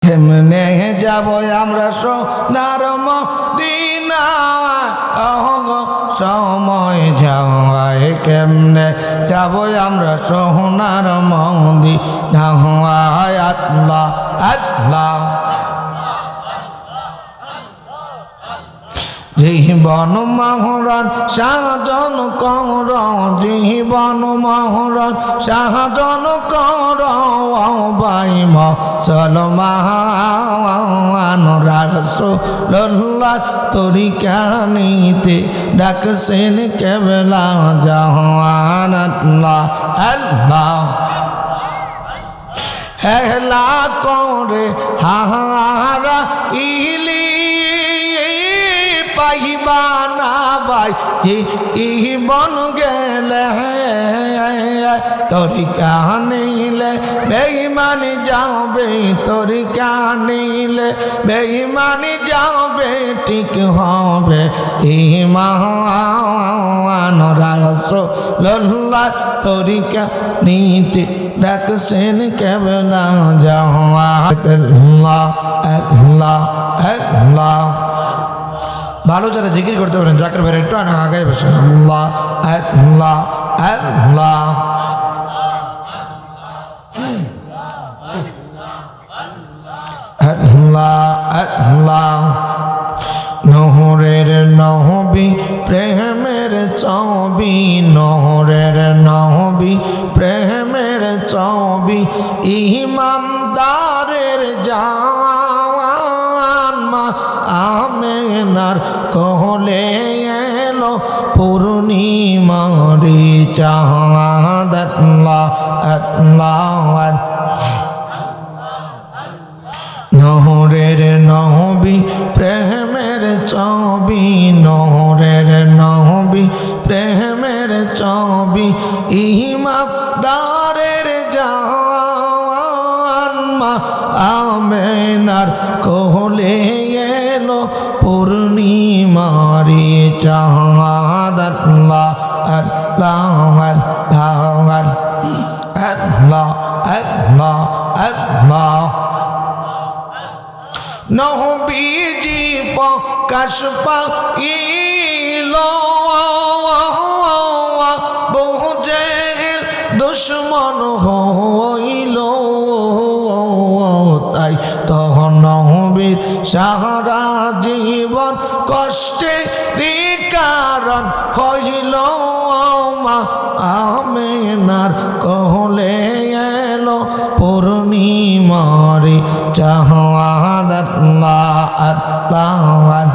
কেমনে যাব আমরা সোনার মদিনা সময় যাওয়ায় কেমনে যাব আমরা সোনার মদিনা আল্লাহ আল্লাহ জীবন মহরণ সাধন কর জীবন মহরণ সাধন কর বাই মুসলমান রাসূলুল্লাহ তরিকা নিতে ডাকছেন কেবলা জাহান আল্লাহ আল্লাহ হেলা করে হাহারা ইলি পাইবা না ভাই জীবন গেলে তরিকা নিলে বেঈমানি যাবে তরিকা নিলে বেঈমানি যাবে ঠিক হবে ঈমান রাসূলুল্লাহ তরিকা নিতে ডাকছেন কেবলা জাহাত আল্লাহ আল্লাহ আল্লাহ। ভালো যারা জিকির করতে পারেন জাকির ভাই একটু আগায় বসেন আল্লাহ আল্লাহ আল্লাহ আল্লাহ আল্লাহ। নহরের নহবী প্রেমের ছবি নহরের নহবী প্রেমের ছবি ইমানদারের জান মা আমেনার কোলে এলো পূর্ণিমারি চাঁদ আল্লাহ আল্লাহ। নহরের নহবী প্রেমের ছবি নহরের নহবী প্রেমের ছবি ইমানদারের জান মা আমেনার কোলে এলো পূর্ণিমারি চাঁদ আল্লাহ আল্লাহ আল্লাহ আল্লাহ আল্লাহ আল্লাহ। নহবীজি প্রকাশ পাইল বহু জেহেল দুশ্মন হইল তাই তখন নহবীর সারা জীবন কষ্টে কারণ হইল মা আমেনার কোলে এলো পূর্ণিমারি চাঁদ আল্লাহ আল্লাহ।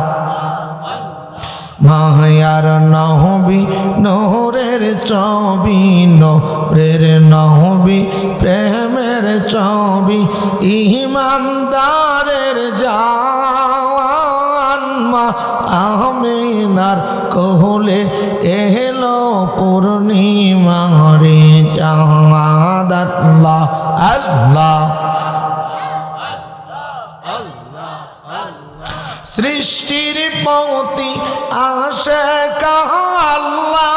মায়ার নহবী নহরের ছবি নহরের নহবী প্রেমের ছবি ইমানদারের জান মা আমেনার কোলে এলো পূর্ণিমারি চাঁদ আল্লাহ আল্লাহ। সৃষ্টির পতি আসে আল্লাহ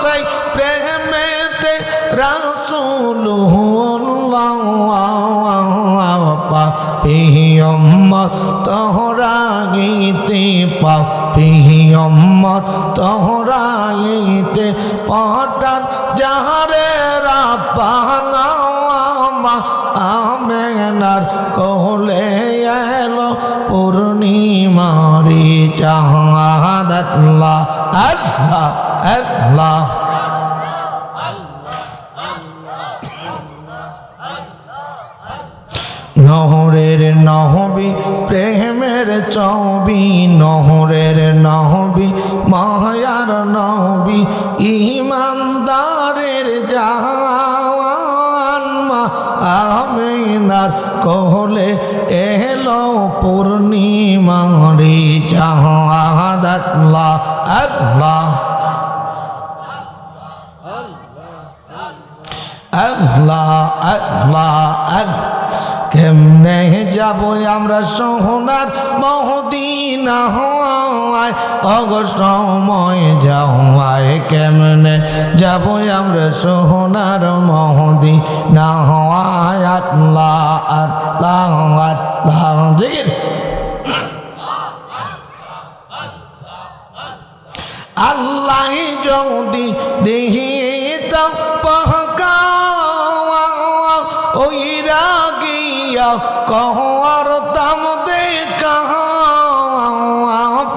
সেই প্রেমেতে রাসূলুল্লাহ পাপী উম্মত তোহরা গীতে পাপী উম্মত তোহরা গীতে পাঠান যাহারে রাব্বানা আমেনার কোলে এলো পূর্ণিমারি চাঁদ আল্লাহ আল্লাহ আল্লাহ। নহরের নহবী প্রেমের ছবি নহরের নহবী মায়ার নহবী ইমানদারের জান মা আমেনার কোলে এলো পূর্ণিমারি চাঁদ আল্লাহ আল্লাহ আল্লাহ আল্লাহ। কেমনে যাব আমরা সোনার মদিনা হওয়ায় অগ সময় যাওয়ায় কেমনে যাব আমরা সোনার মদিনা হওয়ায় আল্লাহ আল্লাহ আল্লাহ জিকির আল্লাহ যদি দেহিত পহকা ওই রাগিয়া করতাম দেখা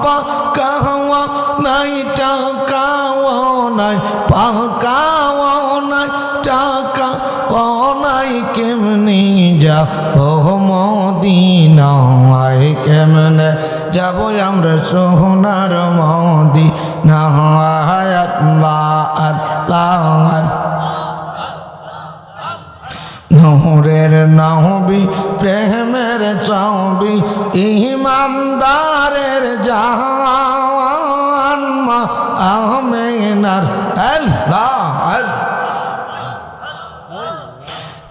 পাকাওয়া নাই টাকাও নাই পাকাও নাই টাকা ও নাই কেমনি যা ও মদিনায় কেমনে যাব আমরা সোনার মদিনা আল্লাহ আল্লাহ নূরের নবী প্রেমের ছবি ইমানদারের জাহান মা আমিনার আল্লাহ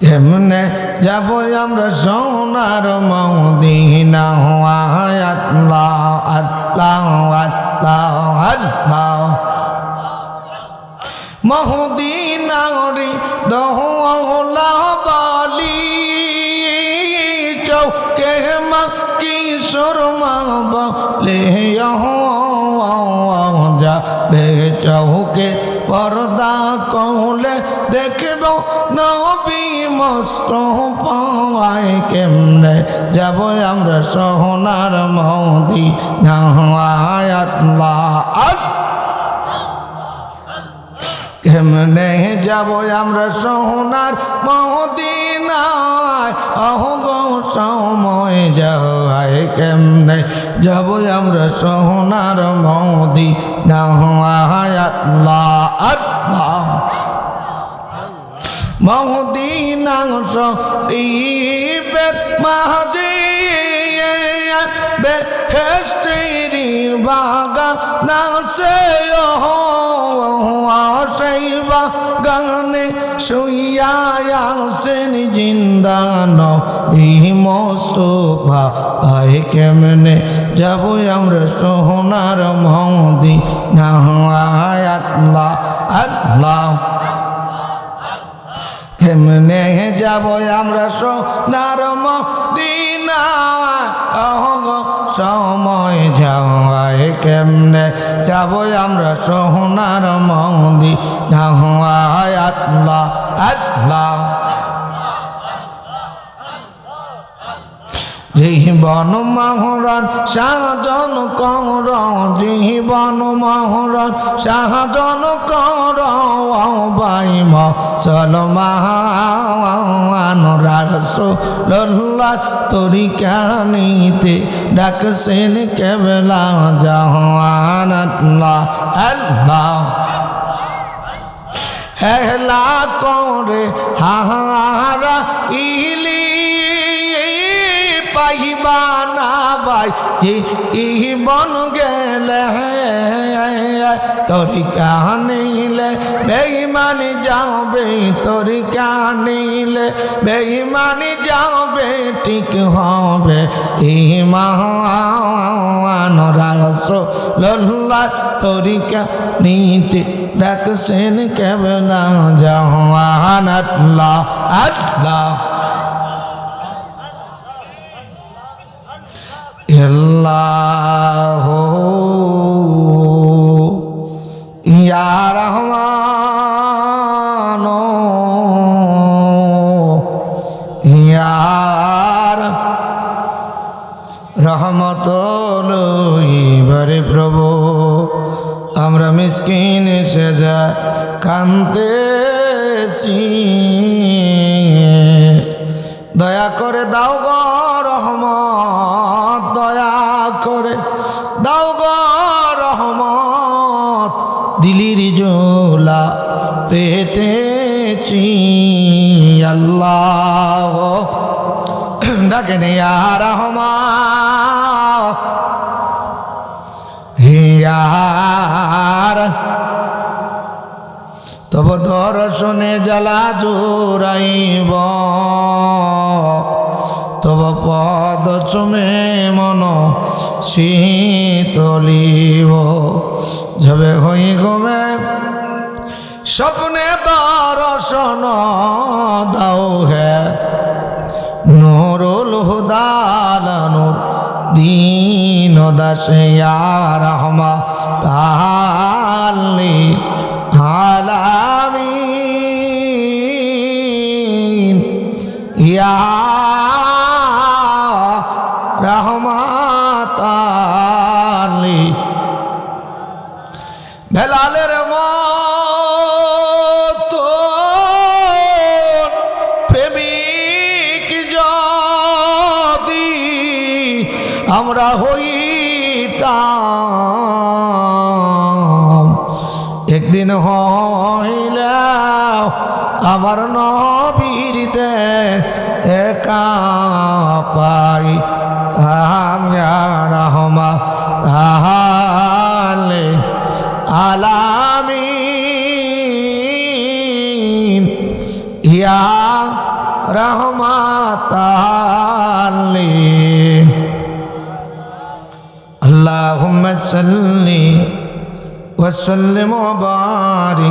কেমনে যাব আমরা সোনার মদিনা আল্লাহ আল্লাহ আল্লাহ আল্লাহ মদিনারি দহলা বালি চৌকে মা কিশোর মা বলে যাবে চৌকে পর্দা কৌলে দেখব নবী মুস্তাফায় কেমনে যাব আমরা সোনার মদিনা আল্লাহ কেমনে যাব আমরা সোনার মদিনায় অহগ সময় যায় কেমনে যাব আমরা সোনার মদিনা আল্লাহ আল্লাহ মদিনা শরীফের মাঝে বেহেশতেরি বাগান আছে সেই বাগানে শুইয়া আছেন জিন্দা নবী মুস্তাফা আয় কেমনে যাব আমরা সোনার মদিনা আল্লাহ আল্লাহ কেমনে যাব আমরা সোনার মদিনা সময় যাওয়ায় কেমনে যাব আমরা সোনার মদিনা আল্লাহ আল্লাহ জীবন মহরণ সাধন কর জীবন মহরণ সাধন কর বাই মুসলমান রাসূলুল্লাহ তরিকা নিতে ডাকছেন কেবলা জাহান আল্লাহ আল্লাহ হেলা করে হাহারা ইলি পাইবা না ভাই জীবন গেলে তরিকা নিলে বেঈমানি যাবে তরিকা নিলে বেঈমানি যাবে ঠিক হবে ঈমান রাসূলুল্লাহ তরিকা নিতে ডাকছেন কেবলা জাহান আল্লাহ আল্লাহ আল্লাহ ইয়া রহমান ইয়া রহমতুল ইবারে প্রভু আমরা মিসকিন সেজা কান্দেছি দয়া করে দাও গো রহমত দয়া করে দাও গো রহমত দিলির জোলা পেতেছি আল্লাহ ডাকেন ইয়া রহমান ইয়া তব দর্শনে জ্বালা জোরাইব চুমে মন শীতলিব যাবে হই গমে স্বপ্নে দর্শন দাও হে নুরুল হুদাল নূর দীন দাসে ইয়া রাহমাতাল লিল আলামিন ইয়া রাহমাতাল লিল বেলালের মতো প্রেমিক যদি আমরা হইতাম একদিন হইলে আমার নবীরতে একা পাই রাহমাতাল আলামিন ইয়া রাহমাতাল লিল আল্লাহুম্মা সাল্লি ওয়া সাল্লিম ওয়া বারিক